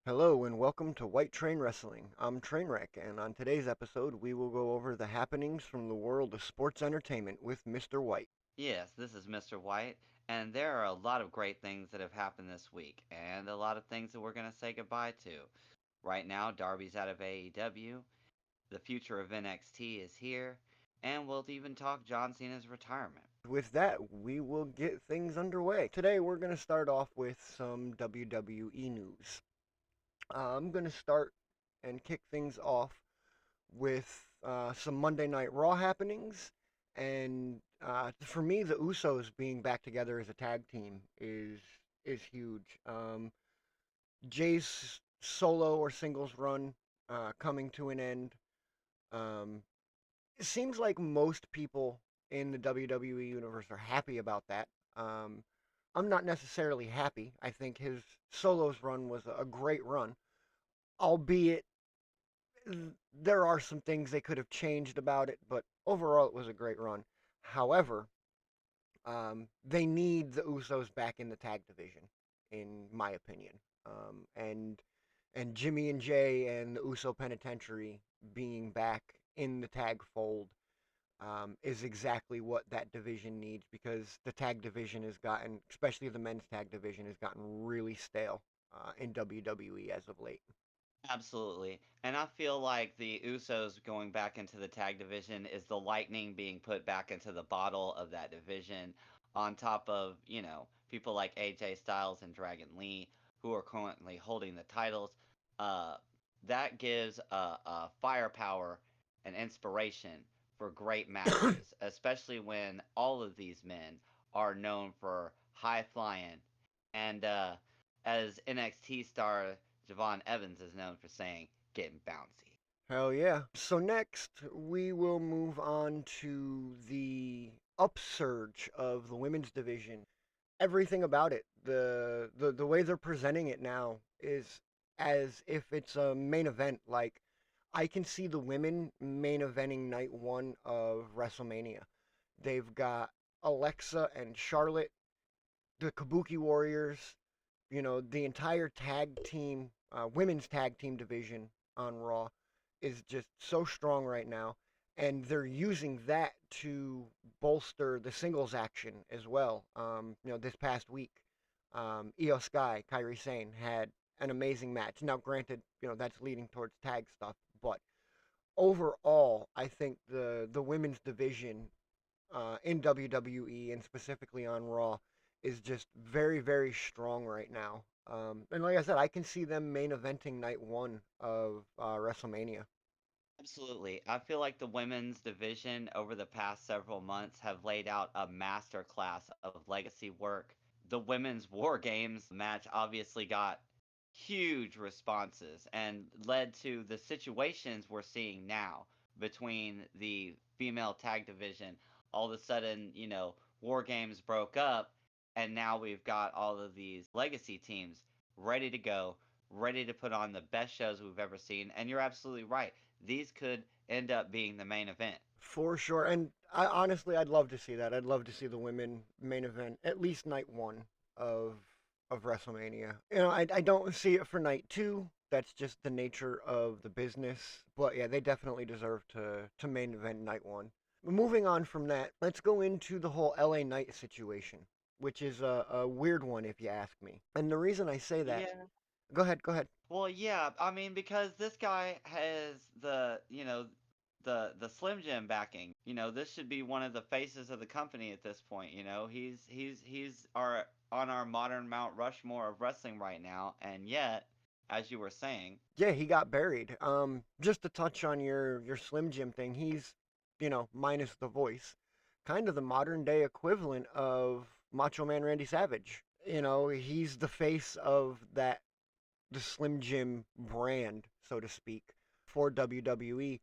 Hello and welcome to White Train Wrestling. I'm Trainwreck, and on today's episode, we will go over the happenings from the world of sports entertainment with Mr. White. Yes, this is Mr. White, and there are a lot of great things that have happened this week, and a lot of things that we're going to say goodbye to. Right now, Darby's out of AEW, the future of NXT is here, and we'll even talk John Cena's retirement. With that, we will get things underway. Today, we're going to start off with some WWE news. I'm going to start and kick things off with some Monday Night Raw happenings, and for me, the Usos being back together as a tag team is huge. Jay's solo or singles run coming to an end. Um, it seems like most people in the WWE universe are happy about that. Um, I'm not necessarily happy. I think his solos run was a great run, albeit there are some things they could have changed about it, but overall it was a great run. However, they need the Usos back in the tag division, in my opinion. And Jimmy and Jay and the Uso Penitentiary being back in the tag fold is exactly what that division needs because the tag division has gotten, especially the men's tag division, has gotten really stale in WWE as of late. Absolutely. And I feel like the Usos going back into the tag division is the lightning being put back into the bottle of that division, on top of, people like AJ Styles and Dragon Lee, who are currently holding the titles. Uh, that gives a firepower and inspiration for great matches, especially when all of these men are known for high flying. And as NXT star Javon Evans is known for saying, getting bouncy. Hell yeah. So next, we will move on to the upsurge of the women's division. Everything about it, the way they're presenting it now is as if it's a main event. Like I can see the women main eventing night one of WrestleMania. They've got Alexa and Charlotte, the Kabuki Warriors, the entire tag team, women's tag team division on Raw is just so strong right now. And they're using that to bolster the singles action as well. This past week, Io Sky, Kairi Sane had an amazing match. Now, granted, that's leading towards tag stuff, but overall, I think the women's division in WWE and specifically on Raw is just very, very strong right now. And like I said, I can see them main eventing night one of WrestleMania. Absolutely. I feel like the women's division over the past several months have laid out a masterclass of legacy work. The women's War Games match obviously got huge responses and led to the situations we're seeing now between the female tag division. All of a sudden, War Games broke up, and now we've got all of these legacy teams ready to go, ready to put on the best shows we've ever seen. And you're absolutely right, these could end up being the main event. For sure. And I'd love to see that. I'd love to see the women main event at least night one of of WrestleMania. I don't see it for night two. That's just the nature of the business. But yeah, they definitely deserve to main event night one. Moving on from that, let's go into the whole LA Knight situation, which is a weird one if you ask me. And the reason I say that, Yeah. go ahead, go ahead. Well, yeah, I mean, because this guy has the Slim Jim backing. This should be one of the faces of the company at this point. He's our on our modern Mount Rushmore of wrestling right now, and yet, as you were saying, Yeah, he got buried. Just to touch on your Slim Jim thing, he's, minus the voice, kind of the modern day equivalent of Macho Man Randy Savage. He's the face of the Slim Jim brand, so to speak, for WWE,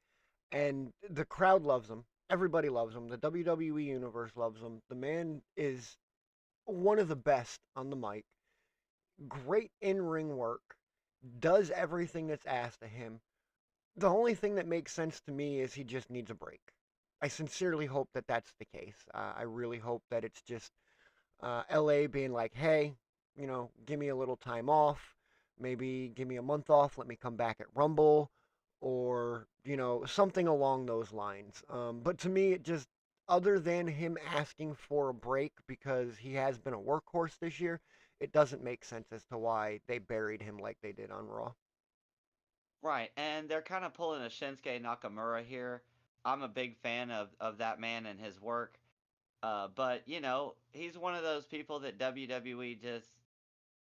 and the crowd loves him. Everybody loves him. The WWE universe loves him. The man is one of the best on the mic. Great in ring work. Does everything that's asked of him. The only thing that makes sense to me is he just needs a break. I sincerely hope that that's the case. I really hope that it's just LA being like, hey, give me a little time off. Maybe give me a month off, let me come back at Rumble, or, something along those lines. But to me, it just, other than him asking for a break because he has been a workhorse this year, it doesn't make sense as to why they buried him like they did on Raw. Right, and they're kind of pulling a Shinsuke Nakamura here. I'm a big fan of that man and his work. But he's one of those people that WWE just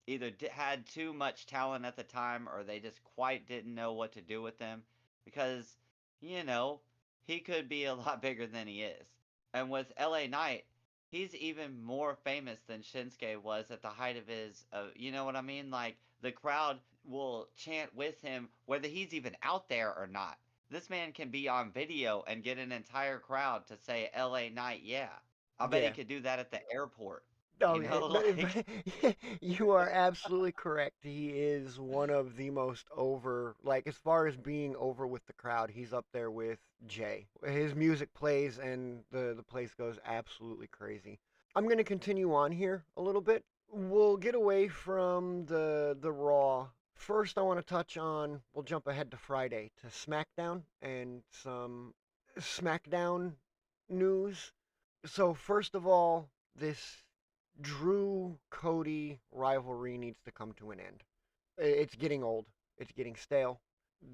either had too much talent at the time or they just quite didn't know what to do with him because you know he could be a lot bigger than he is. And with LA Knight, he's even more famous than Shinsuke was at the height of his you know what I mean? Like the crowd will chant with him whether he's even out there or not. This man can be on video and get an entire crowd to say LA Knight, yeah. I bet he Yeah. could do that at the airport. Oh, yeah. Like You are absolutely correct. He is one of the most over, like, as far as being over with the crowd, he's up there with Jay. His music plays and the place goes absolutely crazy. I'm going to continue on here a little bit. We'll get away from the Raw. First, I want to touch on, we'll jump ahead to Friday to SmackDown and some SmackDown news. So, first of all, this Drew Cody rivalry needs to come to an end. It's getting old. It's getting stale.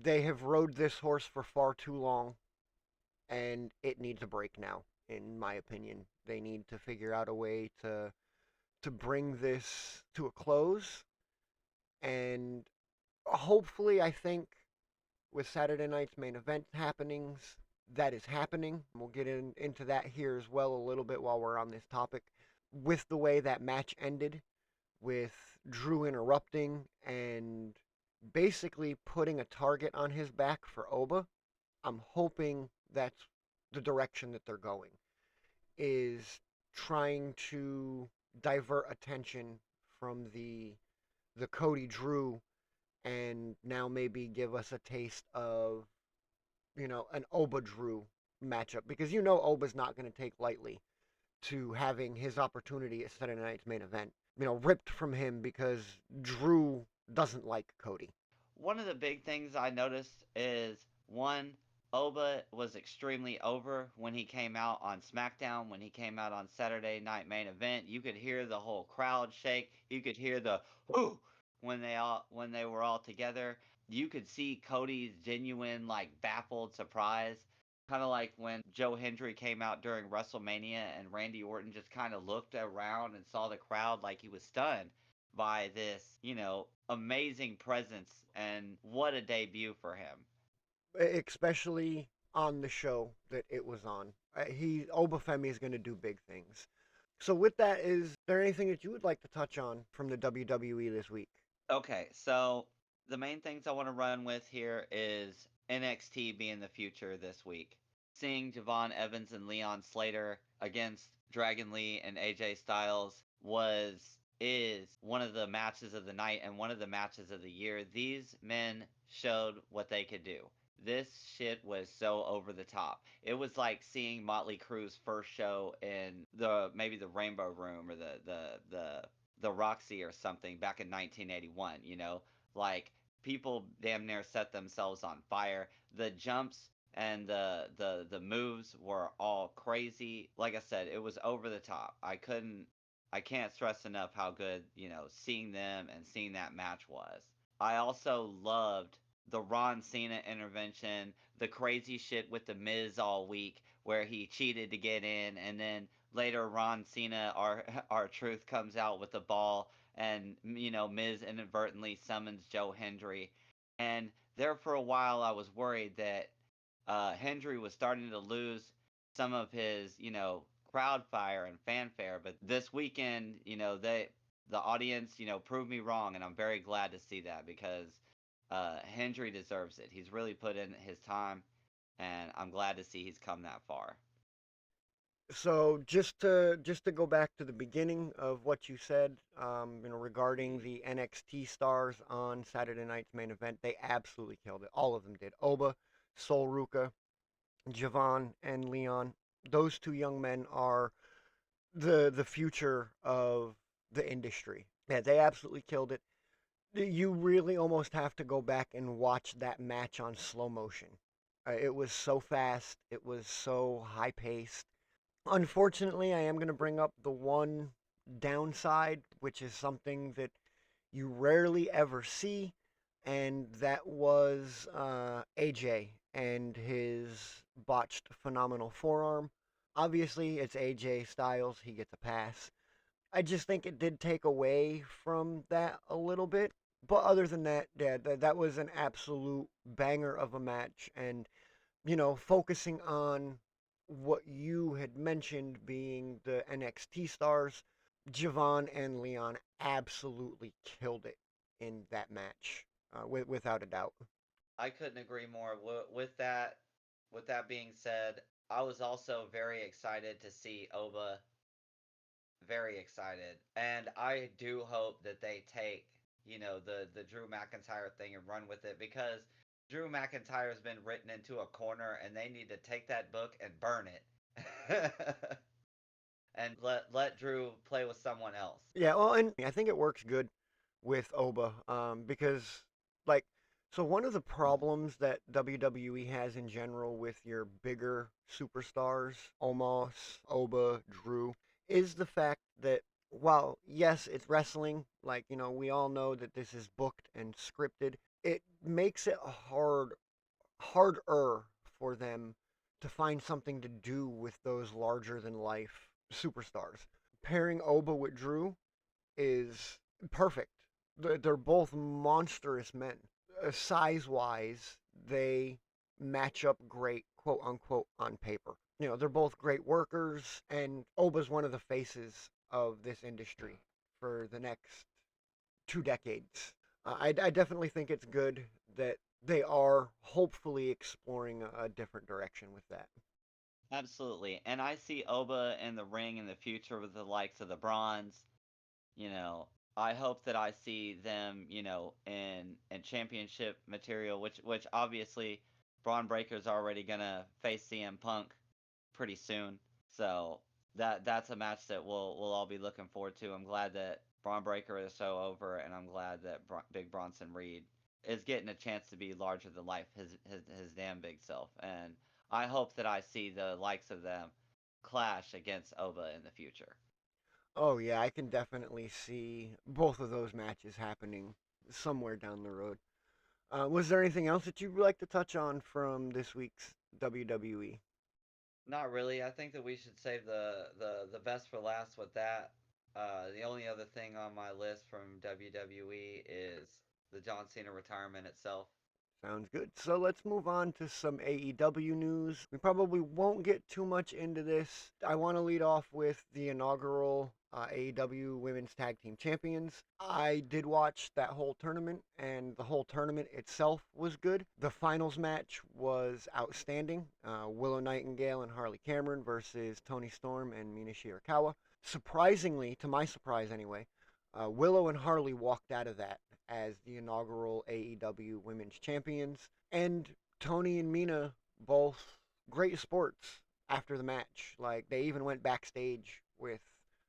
They have rode this horse for far too long, and it needs a break now. In my opinion, they need to figure out a way to bring this to a close, and hopefully, I think with Saturday night's main event happenings, that is happening. We'll get into that here as well a little bit while we're on this topic. With the way that match ended, with Drew interrupting and basically putting a target on his back for Oba, I'm hoping that's the direction that they're going, is trying to divert attention from the Cody Drew and now maybe give us a taste of, an Oba Drew matchup, because Oba's not going to take lightly to having his opportunity at Saturday Night's main event, ripped from him because Drew doesn't like Cody. one of the big things I noticed is one, Oba was extremely over when he came out on SmackDown, when he came out on Saturday Night Main Event. You could hear the whole crowd shake. You could hear the whoo when they were all together. You could see Cody's genuine like baffled surprise. Kind of like when Joe Hendry came out during WrestleMania and Randy Orton just kind of looked around and saw the crowd like he was stunned by this, amazing presence, and what a debut for him. Especially on the show that it was on. Obafemi is going to do big things. So with that, is there anything that you would like to touch on from the WWE this week? Okay, so the main things I want to run with here is NXT being the future this week. Seeing Javon Evans and Leon Slater against Dragon Lee and AJ Styles is one of the matches of the night and one of the matches of the year. These men showed what they could do. This shit was so over the top. It was like seeing Motley Crue's first show in the maybe the Rainbow Room or the Roxy or something back in 1981, Like people damn near set themselves on fire. The jumps and the moves were all crazy. Like I said, it was over the top. I can't stress enough how good, seeing them and seeing that match was. I also loved the Ron Cena intervention, the crazy shit with the Miz all week where he cheated to get in, and then later Ron Cena, our truth, comes out with the ball, and Miz inadvertently summons Joe Hendry, and there for a while I was worried that Hendry was starting to lose some of his crowd fire and fanfare, but this weekend the audience proved me wrong, and I'm very glad to see that because Hendry deserves it. He's really put in his time, and I'm glad to see he's come that far. So just to go back to the beginning of what you said, regarding the NXT stars on Saturday night's main event, they absolutely killed it. All of them did. Oba, Sol Ruka, Javon, and Leon. Those two young men are the future of the industry. Yeah, they absolutely killed it. You really almost have to go back and watch that match on slow motion. It was so fast, it was so high paced. Unfortunately, I am going to bring up the one downside, which is something that you rarely ever see, and that was AJ and his botched phenomenal forearm. Obviously, it's AJ Styles, he gets a pass. I just think it did take away from that a little bit. But other than that, yeah, that was an absolute banger of a match. And, focusing on what you had mentioned being the NXT stars, Javon and Leon absolutely killed it in that match, without a doubt. I couldn't agree more. With that being said, I was also very excited to see Oba. Very excited, and I do hope that they take the Drew McIntyre thing and run with it because Drew McIntyre has been written into a corner, and they need to take that book and burn it, and let Drew play with someone else. Yeah, well, and I think it works good with Oba, because, like, so one of the problems that WWE has in general with your bigger superstars, Omos, Oba, Drew, is the fact that while yes, it's wrestling, like, we all know that this is booked and scripted, it makes it harder for them to find something to do with those larger than life superstars. Pairing Oba with Drew is perfect. They're both monstrous men. Size wise, they match up great, quote unquote, on paper. They're both great workers, and Oba's one of the faces of this industry for the next 2 decades. I definitely think it's good that they are hopefully exploring a different direction with that. Absolutely, and I see Oba in the ring in the future with the likes of the Bronze. You know, I hope that I see them, in championship material, which obviously Braun Breaker's already gonna face CM Punk pretty soon. So that's a match that we'll all be looking forward to. I'm glad that Braun Breaker is so over, and I'm glad that Big Bronson Reed is getting a chance to be larger than life, his damn big self. And I hope that I see the likes of them clash against Oba in the future. Oh yeah, I can definitely see both of those matches happening somewhere down the road. Was there anything else that you'd like to touch on from this week's WWE? Not really. I think that we should save the best for last with that. The only other thing on my list from WWE is the John Cena retirement itself. Sounds good. So let's move on to some AEW news. We probably won't get too much into this. I want to lead off with the inaugural AEW Women's Tag Team Champions. I did watch that whole tournament, and the whole tournament itself was good. The finals match was outstanding. Willow Nightingale and Harley Cameron versus Tony Storm and Mina Shirakawa. Surprisingly, to my surprise anyway, Willow and Harley walked out of that as the inaugural AEW Women's Champions. And Tony and Mina both great sports after the match. Like, they even went backstage with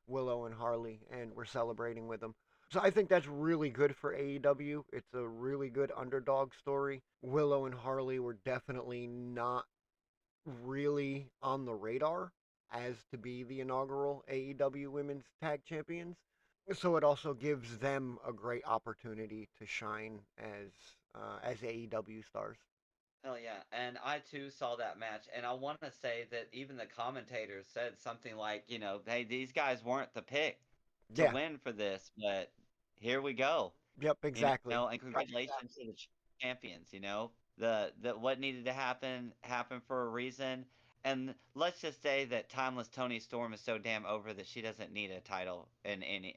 Willow and Harley and were celebrating with them. So I think that's really good for AEW. It's a really good underdog story. Willow and Harley were definitely not really on the radar as to be the inaugural AEW Women's Tag Champions. So it also gives them a great opportunity to shine as AEW stars. Hell yeah. And I too saw that match. And I want to say that even the commentators said something like, hey, these guys weren't the pick to Yeah. win for this, but here we go. Yep. Exactly. And congratulations to the champions. The what needed to happen for a reason. And let's just say that timeless Tony Storm is so damn over that she doesn't need a title in any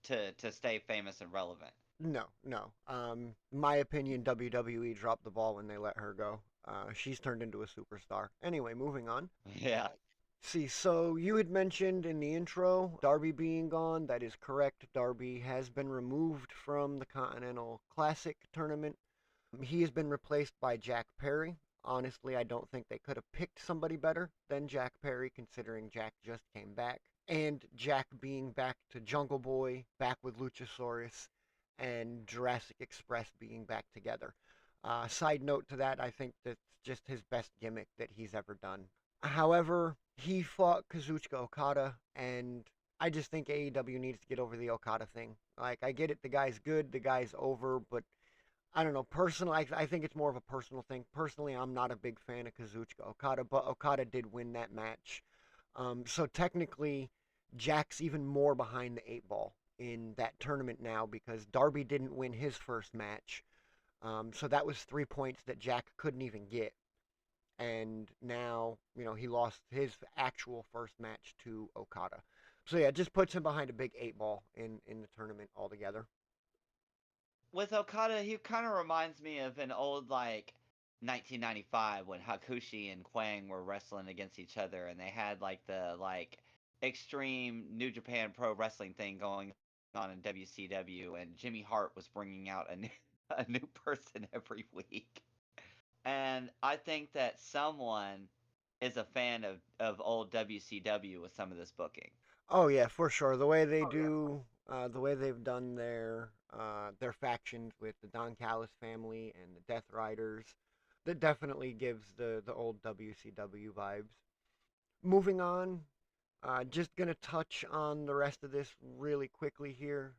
to stay famous and relevant. No. No. My opinion, WWE dropped the ball when they let her go. She's turned into a superstar. Anyway, moving on. Yeah. See, so you had mentioned in the intro Darby being gone. That is correct. Darby has been removed from the Continental Classic tournament. He has been replaced by Jack Perry. Honestly, I don't think they could have picked somebody better than Jack Perry, considering Jack just came back. And Jack being back to Jungle Boy, back with Luchasaurus, and Jurassic Express being back together. Side note to that, I think that's just his best gimmick that he's ever done. However, he fought Kazuchika Okada, and I just think AEW needs to get over the Okada thing. Like, I get it, the guy's good, the guy's over, but I don't know. Personally, I think it's more of a personal thing. Personally, I'm not a big fan of Kazuchika Okada, but Okada did win that match. So technically, Jack's even more behind the eight ball in that tournament now because Darby didn't win his first match. So that was 3 points that Jack couldn't even get. And now, he lost his actual first match to Okada. So yeah, it just puts him behind a big eight ball in the tournament altogether. With Okada, he kind of reminds me of an old like 1995 when Hakushi and Kwang were wrestling against each other, and they had like the extreme New Japan Pro Wrestling thing going on in WCW, and Jimmy Hart was bringing out a new a new person every week. And I think that someone is a fan of old WCW with some of this booking. Oh yeah, for sure. The way they do, the way they've done their factions with the Don Callis family and the Death Riders, that definitely gives the old WCW vibes. Moving on, just gonna touch on the rest of this really quickly here,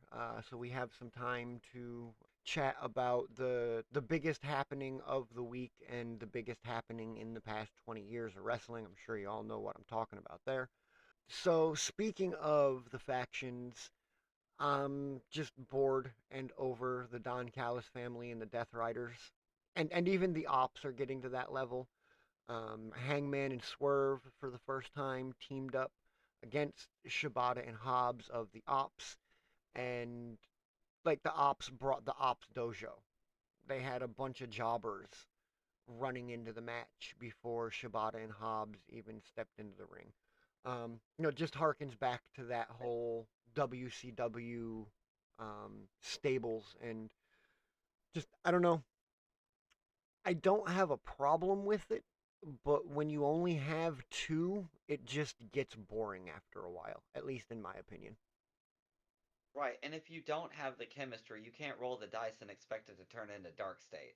so we have some time to chat about the biggest happening of the week and the biggest happening in the past 20 years of wrestling. I'm sure you all know what I'm talking about there. So, speaking of the factions, I'm just bored and over the Don Callis family and the Death Riders. And even the Ops are getting to that level. Hangman and Swerve, for the first time, teamed up against Shibata and Hobbs of the Ops. And, like, the Ops brought the Ops Dojo. They had a bunch of jobbers running into the match before Shibata and Hobbs even stepped into the ring. Just harkens back to that whole WCW stables and just I don't know. I don't have a problem with it, but when you only have two, it just gets boring after a while, at least in my opinion. Right, and if you don't have the chemistry, you can't roll the dice and expect it to turn into Dark State.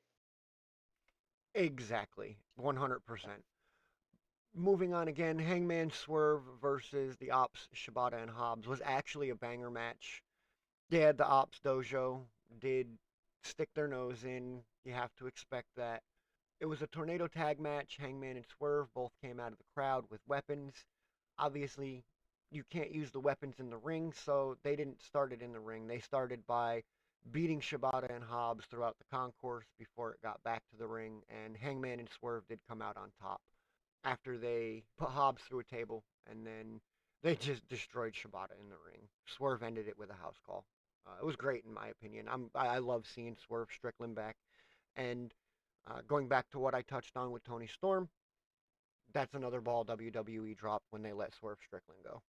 Exactly, 100%. Moving on again, Hangman Swerve versus the Ops Shibata and Hobbs was actually a banger match. Yeah, the Ops Dojo did stick their nose in. You have to expect that. It was a tornado tag match. Hangman and Swerve both came out of the crowd with weapons. Obviously, you can't use the weapons in the ring, so they didn't start it in the ring. They started by beating Shibata and Hobbs throughout the concourse before it got back to the ring, and Hangman and Swerve did come out on top after they put Hobbs through a table, and then they just destroyed Shibata in the ring. Swerve ended it with a house call. It was great in my opinion. I love seeing Swerve Strickland back, and going back to what I touched on with Tony Storm, that's another ball WWE dropped when they let Swerve Strickland go.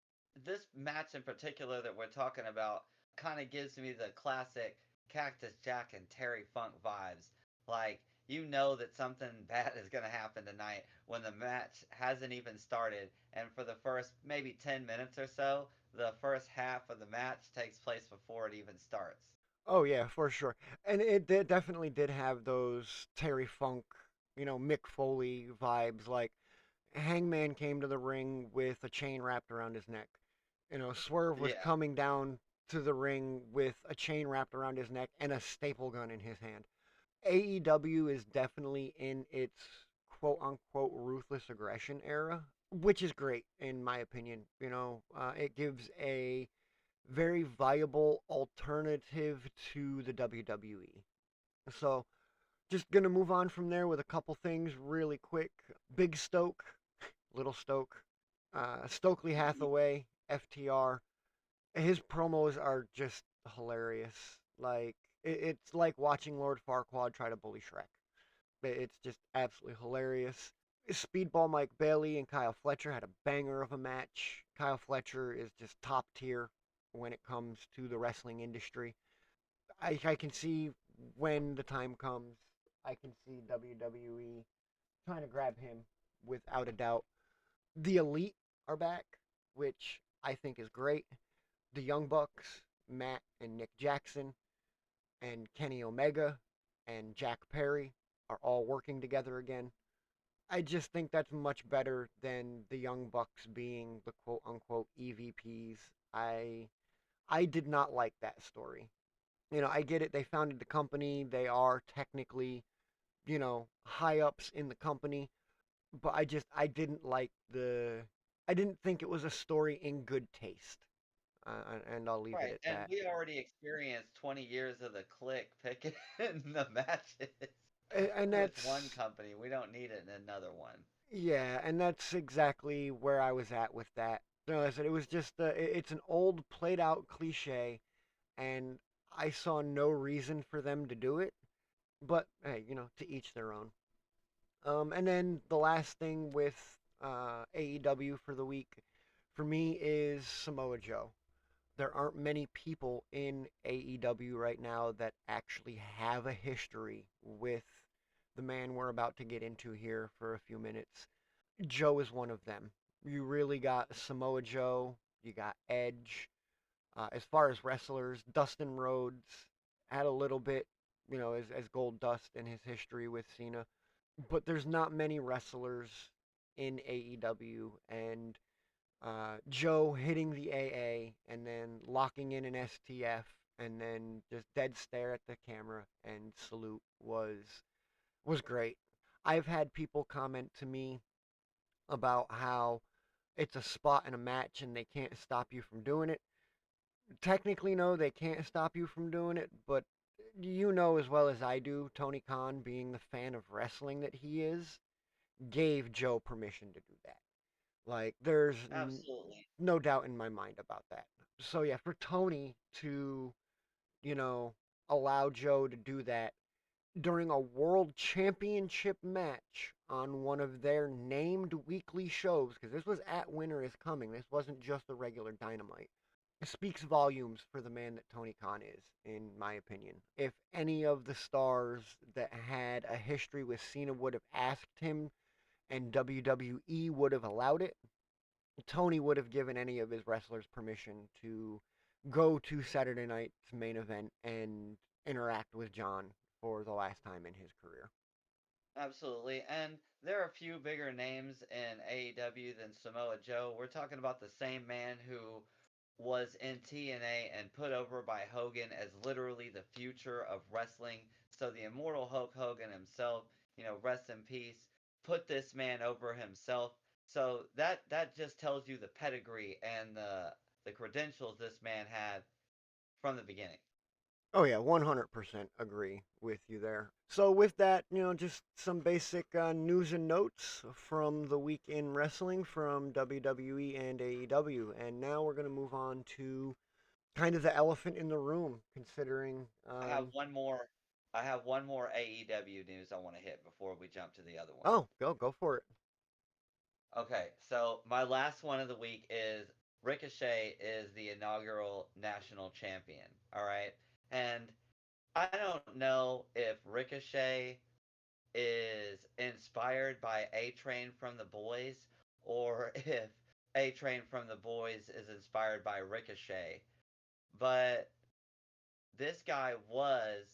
This match in particular that we're talking about kind of gives me the classic Cactus Jack and Terry Funk vibes. Like, you know that something bad is going to happen tonight when the match hasn't even started, and for the first maybe 10 minutes or so, the first half of the match takes place before it even starts. Oh yeah, for sure, and definitely did have those Terry Funk, Mick Foley vibes. Like Hangman came to the ring with a chain wrapped around his neck. Swerve was Yeah. coming down to the ring with a chain wrapped around his neck and a staple gun in his hand. AEW is definitely in its quote unquote ruthless aggression era, which is great in my opinion. It gives a very viable alternative to the WWE. So, just gonna move on from there with a couple things really quick. Big Stoke, Little Stoke, Stokely Hathaway, FTR. His promos are just hilarious. Like it's like watching Lord Farquaad try to bully Shrek. It's just absolutely hilarious. Speedball Mike Bailey and Kyle Fletcher had a banger of a match. Kyle Fletcher is just top tier when it comes to the wrestling industry. I can see when the time comes, I can see WWE trying to grab him without a doubt. The Elite are back, which I think is great. The Young Bucks, Matt and Nick Jackson. and Kenny Omega and Jack Perry are all working together again. I just think that's much better than the Young Bucks being the quote unquote EVPs. I did not like that story. I get it. They founded the company. They are technically, high ups in the company, but I didn't like I didn't think it was a story in good taste. And I'll leave it Right, at and that. we already experienced 20 years of the click picking the matches And with one that's company. We don't need it in another one. Yeah, and that's exactly where I was at with that. No, I said it was just it's an old played out cliche, and I saw no reason for them to do it. But hey, to each their own. And then the last thing with AEW for the week for me is Samoa Joe. There aren't many people in AEW right now that actually have a history with the man we're about to get into here for a few minutes. Joe is one of them. You really got Samoa Joe, you got Edge. As far as wrestlers, Dustin Rhodes had a little bit, as Gold Dust in his history with Cena. But there's not many wrestlers in AEW, and Joe hitting the AA and then locking in an STF and then just dead stare at the camera and salute was great. I've had people comment to me about how it's a spot in a match and they can't stop you from doing it. Technically, no, they can't stop you from doing it, but you know as well as I do, Tony Khan, being the fan of wrestling that he is, gave Joe permission to do that. Like, there's Absolutely. no doubt in my mind about that. So, yeah, for Tony to, you know, allow Joe to do that during a world championship match on one of their named weekly shows, because this was at Winter is Coming, this wasn't just a regular Dynamite. It speaks volumes for the man that Tony Khan is, in my opinion. If any of the stars that had a history with Cena would have asked him and WWE would have allowed it, Tony would have given any of his wrestlers permission to go to Saturday night's main event and interact with John for the last time in his career. Absolutely. And there are a few bigger names in AEW than Samoa Joe. We're talking about the same man who was in TNA and put over by Hogan as literally the future of wrestling. So the immortal Hulk Hogan himself, rest in peace, put this man over himself. So that just tells you the pedigree and the credentials this man had from the beginning. Oh yeah, 100% agree with you there. So with that, just some basic news and notes from the week in wrestling from WWE and AEW. And now we're going to move on to kind of the elephant in the room, considering. I have one more I have one more AEW news I want to hit before we jump to the other one. Oh, go for it. Okay, so my last one of the week is Ricochet is the inaugural national champion. All right. And I don't know if Ricochet is inspired by A Train from the Boys or if A Train from the Boys is inspired by Ricochet. But this guy was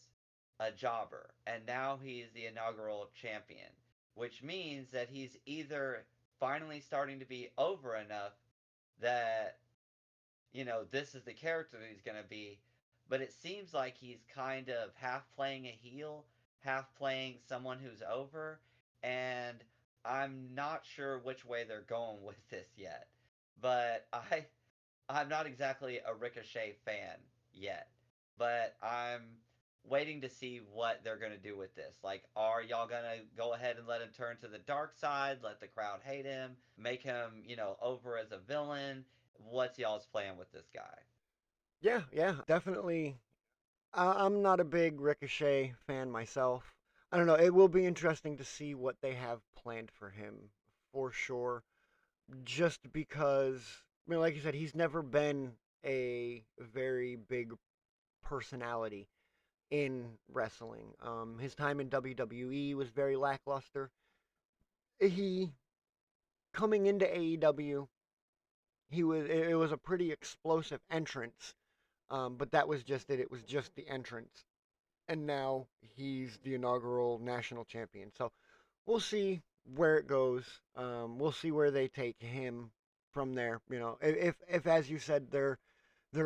a jobber and now he's the inaugural champion, which means that he's either finally starting to be over enough that this is the character that he's going to be, but it seems like he's kind of half playing a heel, half playing someone who's over, and I'm not sure which way they're going with this yet. But I'm not exactly a Ricochet fan yet, but I'm waiting to see what they're going to do with this. Like, are y'all going to go ahead and let him turn to the dark side, let the crowd hate him, make him, over as a villain? What's y'all's plan with this guy? Yeah, yeah, definitely. I'm not a big Ricochet fan myself. I don't know. It will be interesting to see what they have planned for him, for sure. Just because, like you said, he's never been a very big personality in wrestling. His time in WWE was very lackluster. He coming into AEW, it was a pretty explosive entrance. But that was just it. It was just the entrance. and now he's the inaugural national champion. So we'll see where it goes. We'll see where they take him from there. If as you said, they're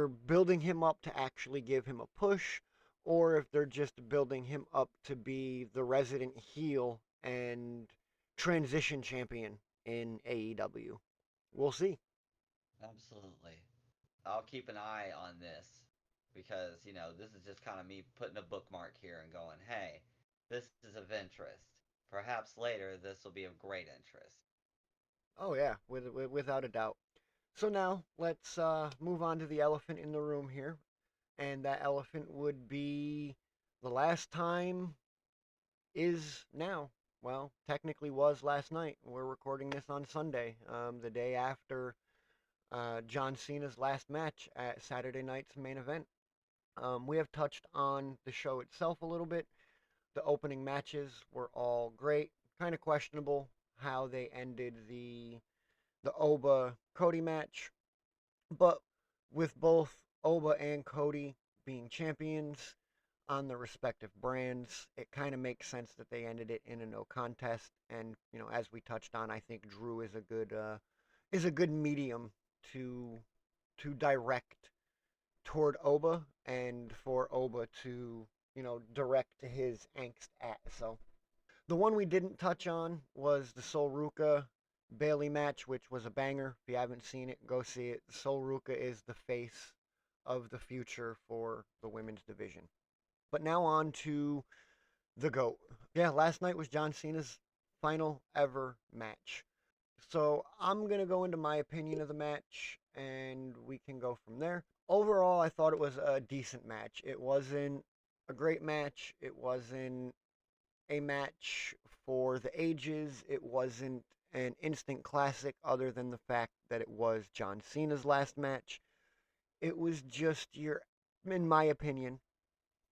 building him up to actually give him a push, or if they're just building him up to be the resident heel and transition champion in AEW. We'll see. Absolutely. I'll keep an eye on this because, this is just kind of me putting a bookmark here and going, hey, this is of interest. Perhaps later this will be of great interest. Oh yeah, without a doubt. So now let's move on to the elephant in the room here, and that elephant would be the last time is now. Well, technically was last night. We're recording this on Sunday, the day after John Cena's last match at Saturday night's main event. We have touched on the show itself a little bit. The opening matches were all great. Kind of questionable how they ended the Oba Cody match, but with both Oba and Cody being champions on the respective brands, it kind of makes sense that they ended it in a no contest. And as we touched on, I think Drew is a good medium to direct toward Oba and for Oba to direct his angst at. So the one we didn't touch on was the Sol Ruka Bailey match, which was a banger. If you haven't seen it, go see it. Sol Ruka is the face of the future for the women's division. But now on to the GOAT. Yeah, last night was John Cena's final ever match. So I'm going to go into my opinion of the match and we can go from there. Overall, I thought it was a decent match. It wasn't a great match. It wasn't a match for the ages. It wasn't an instant classic other than the fact that it was John Cena's last match. It was just in my opinion,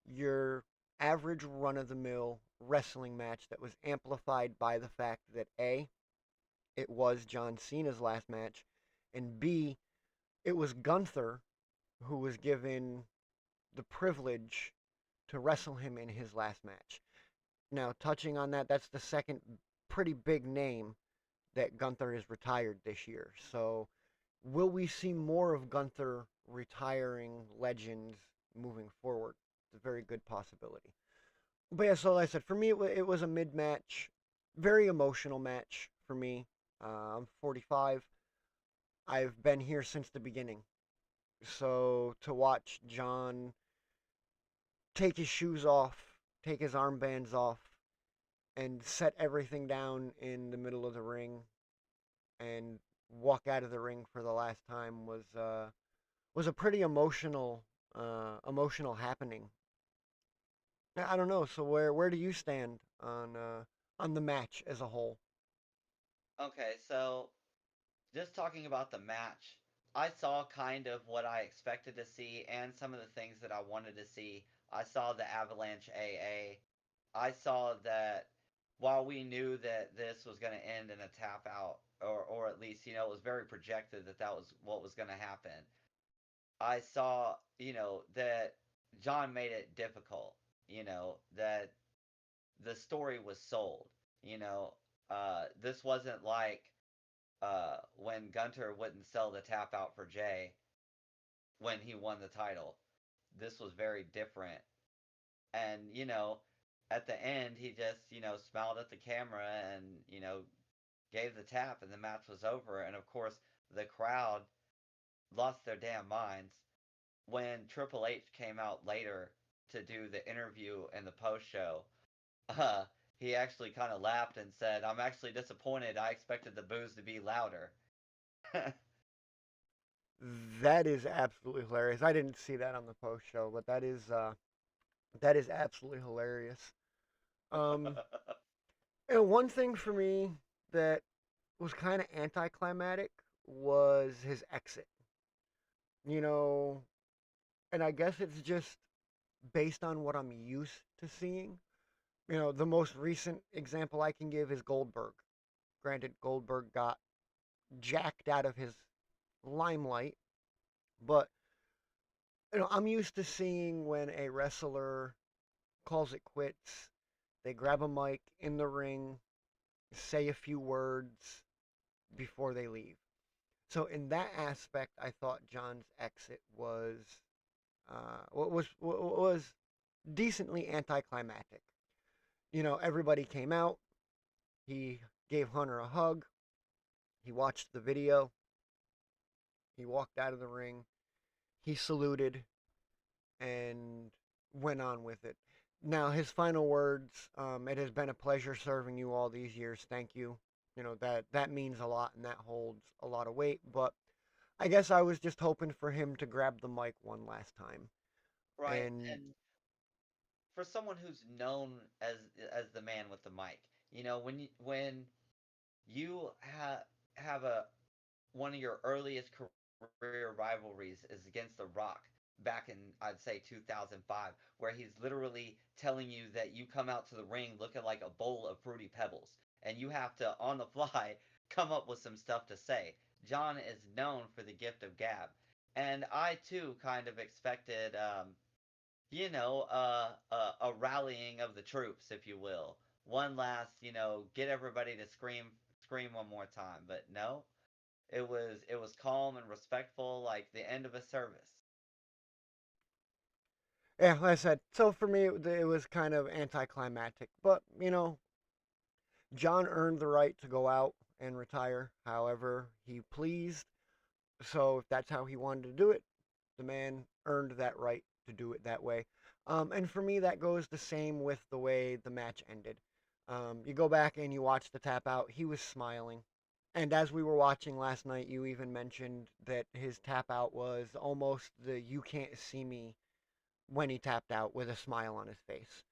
your average run of the mill wrestling match that was amplified by the fact that A, it was John Cena's last match, and B, it was Gunther who was given the privilege to wrestle him in his last match. Now, touching on that, that's the second pretty big name that Gunther is retired this year. So, will we see more of Gunther retiring legends moving forward? It's a very good possibility. But yeah, so like I said, for me, it was a mid match, very emotional match for me. I'm 45. I've been here since the beginning. So to watch John take his shoes off, take his armbands off, and set everything down in the middle of the ring and walk out of the ring for the last time was a pretty emotional happening. I don't know. So where do you stand on the match as a whole? Okay, so just talking about the match, I saw kind of what I expected to see and some of the things that I wanted to see. I saw the Avalanche AA. I saw that while we knew that this was going to end in a tap out, or at least, it was very projected that that was what was going to happen. I saw, that John made it difficult, that the story was sold, this wasn't like when Gunter wouldn't sell the tap out for Jay when he won the title. This was very different. And, at the end, he just, smiled at the camera and, gave the tap, and the match was over. And of course, the crowd lost their damn minds when Triple H came out later to do the interview and the post show. Uh, he actually kind of laughed and said, "I'm actually disappointed. I expected the boos to be louder." That is absolutely hilarious. I didn't see that on the post show, but that is absolutely hilarious. Um, and one thing for me that was kind of anticlimactic was his exit. You know, and I guess it's just based on what I'm used to seeing. The most recent example I can give is Goldberg. Granted, Goldberg got jacked out of his limelight, but I'm used to seeing when a wrestler calls it quits. They grab a mic in the ring, say a few words before they leave. So in that aspect, I thought John's exit was decently anticlimactic. Everybody came out. He gave Hunter a hug. He watched the video. He walked out of the ring. He saluted and went on with it. Now, his final words, it has been a pleasure serving you all these years. Thank you. That means a lot and that holds a lot of weight. But I guess I was just hoping for him to grab the mic one last time. Right. And And for someone who's known as the man with the mic, when you have a one of your earliest career rivalries is against The Rock back in, I'd say, 2005, where he's literally telling you that you come out to the ring looking like a bowl of fruity pebbles and you have to on the fly come up with some stuff to say. John is known for the gift of gab, and I too kind of expected a rallying of the troops, if you will. One last, get everybody to scream one more time. But no, it was calm and respectful, like the end of a service. yeah, like I said, so for me, it was kind of anticlimactic. But, John earned the right to go out and retire however he pleased. So if that's how he wanted to do it, the man earned that right to do it that way. And for me, that goes the same with the way the match ended. You go back and you watch the tap out, he was smiling. And as we were watching last night, you even mentioned that his tap out was almost the you can't see me when he tapped out with a smile on his face.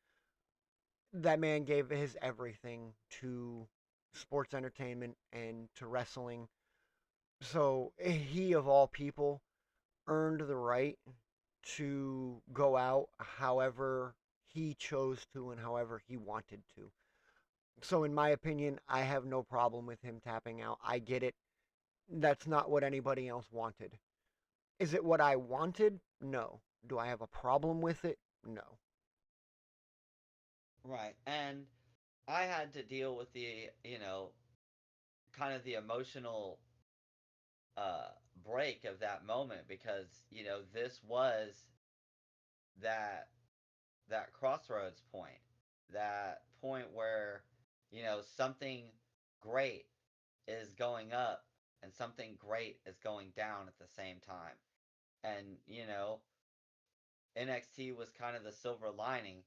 That man gave his everything to sports entertainment and to wrestling. So he, of all people, earned the right to go out however he chose to and however he wanted to. So, in my opinion, I have no problem with him tapping out. I get it. That's not what anybody else wanted. Is it what I wanted? No. Do I have a problem with it? No. Right. And I had to deal with the kind of the emotional uh break of that moment because, this was that that crossroads point. That point where, something great is going up and something great is going down at the same time. And, NXT was kind of the silver lining,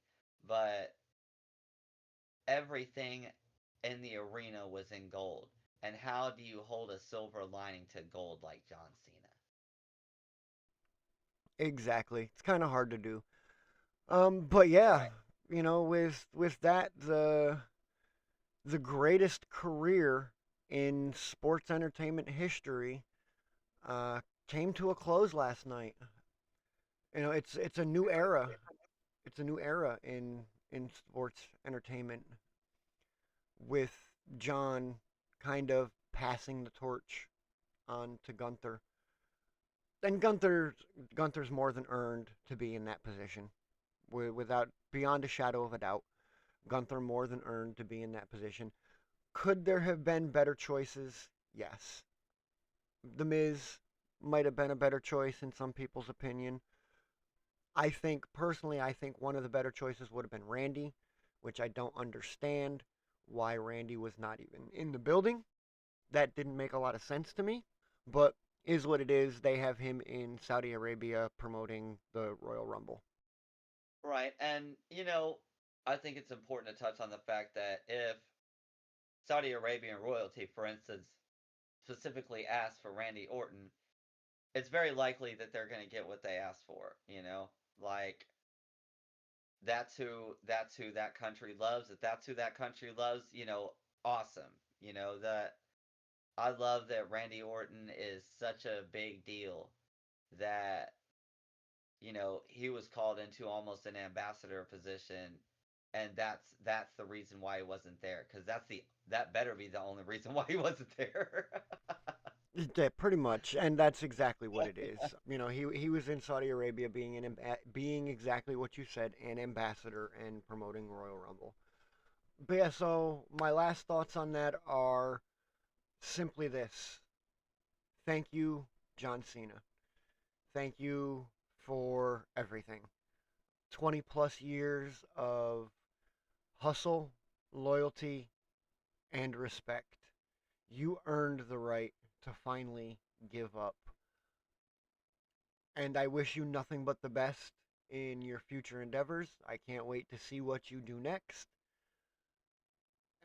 but everything in the arena was in gold. And how do you hold a silver lining to gold like John Cena? Exactly. It's kind of hard to do. But yeah, Right. with that, the greatest career in sports entertainment history uh, came to a close last night. It's a new era. It's a new era in sports entertainment with John kind of passing the torch on to Gunther. And Gunther's more than earned to be in that position, without beyond a shadow of a doubt. Gunther more than earned to be in that position. Could there have been better choices? Yes. The Miz might have been a better choice in some people's opinion. I think one of the better choices would have been Randy, which I don't understand why Randy was not even in the building. That didn't make a lot of sense to me, but is what it is. They have him in Saudi Arabia promoting the Royal Rumble. Right. And, I think it's important to touch on the fact that if Saudi Arabian royalty, for instance, specifically asks for Randy Orton, it's very likely that they're going to get what they asked for, Like that's who that country loves. If that's who that country loves, awesome. That I love that Randy Orton is such a big deal that he was called into almost an ambassador position, and that's the reason why he wasn't there because that better be the only reason why he wasn't there. Yeah, pretty much, and that's exactly what it is. You know, he was in Saudi Arabia being exactly what you said, an ambassador and promoting Royal Rumble. But yeah, so my last thoughts on that are simply this: thank you, John Cena. Thank you for everything. 20 plus years of hustle, loyalty, and respect. You earned the right to finally give up. And I wish you nothing but the best in your future endeavors. I can't wait to see what you do next.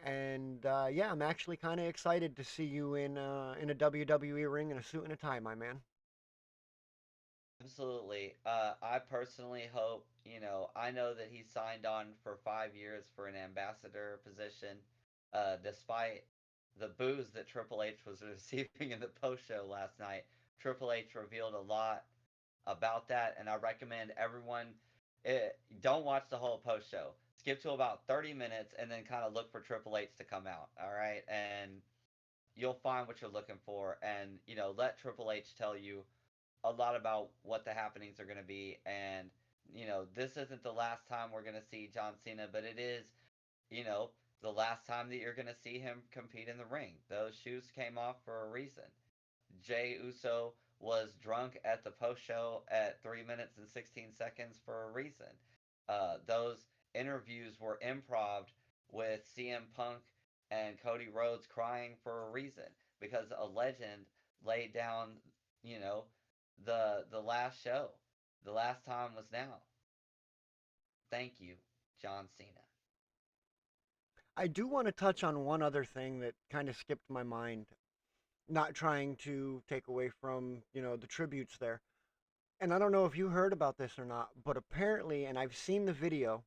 And yeah, I'm actually kind of excited to see you in a WWE ring in a suit and a tie, my man. Absolutely. I personally hope, I know that he signed on for 5 years for an ambassador position, despite the boos that Triple H was receiving in the post show last night. Triple H revealed a lot about that, and I recommend everyone don't watch the whole post show. Skip to about 30 minutes and then kind of look for Triple H to come out, all right? And you'll find what you're looking for, and, let Triple H tell you a lot about what the happenings are going to be. And, this isn't the last time we're going to see John Cena, but it is, you know, the last time that you're going to see him compete in the ring. Those shoes came off for a reason. Jay Uso was drunk at the post show at 3 minutes and 16 seconds for a reason. Those interviews were improv with CM Punk and Cody Rhodes crying for a reason because a legend laid down, you know, the last show. The last time was now. Thank you, John Cena. I do want to touch on one other thing that kind of skipped my mind. Not trying to take away from, the tributes there. And I don't know if you heard about this or not, but apparently, and I've seen the video,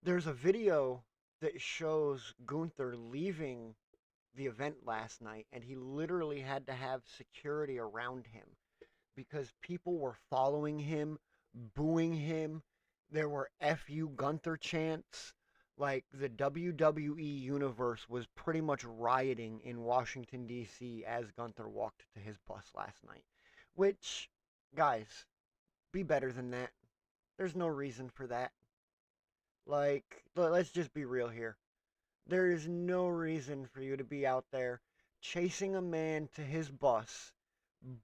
there's a video that shows Gunther leaving the event last night, and he literally had to have security around him because people were following him, booing him. There were "F you Gunther" chants. Like the WWE universe was pretty much rioting in Washington D.C. as Gunther walked to his bus last night. Which, guys, be better than that. There's no reason for that. Like, let's just be real here. There is no reason for you to be out there chasing a man to his bus,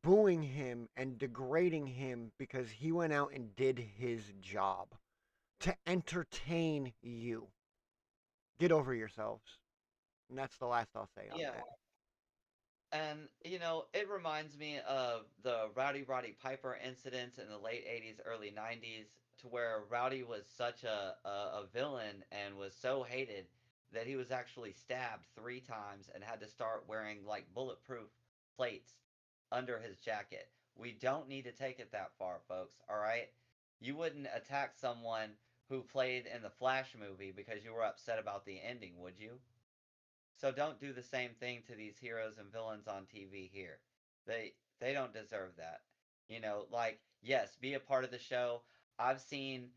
booing him and degrading him because he went out and did his job to entertain you. Get over yourselves. And that's the last I'll say on Yeah, that. and it reminds me of the Roddy Piper incident in the late '80s, early '90s, to where Rowdy was such a villain and was so hated that he was actually stabbed 3 times and had to start wearing like bulletproof plates under his jacket. We don't need to take it that far, folks. All right, you wouldn't attack someone who played in the Flash movie because you were upset about the ending, would you? So don't do the same thing to these heroes and villains on TV here. They don't deserve that. Like yes, be a part of the show. I've seen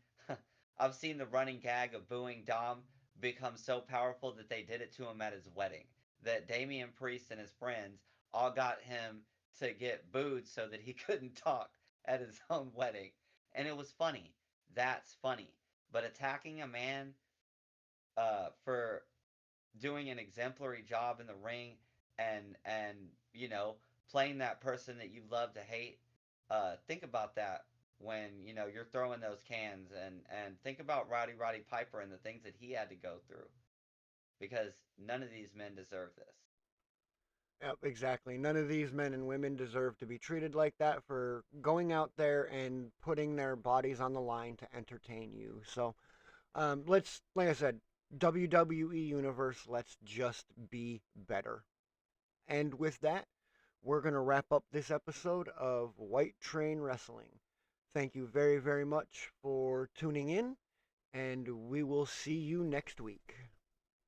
I've seen the running gag of booing Dom become so powerful that they did it to him at his wedding. That Damian Priest and his friends all got him to get booed so that he couldn't talk at his own wedding. And it was funny. That's funny. But attacking a man for doing an exemplary job in the ring and playing that person that you love to hate, think about that when you're throwing those cans, and think about Roddy Piper and the things that he had to go through, because none of these men deserve this. Yep, exactly. None of these men and women deserve to be treated like that for going out there and putting their bodies on the line to entertain you. So, like I said, WWE Universe, let's just be better. And with that, we're going to wrap up this episode of White Train Wrestling. Thank you very, very much for tuning in, and we will see you next week.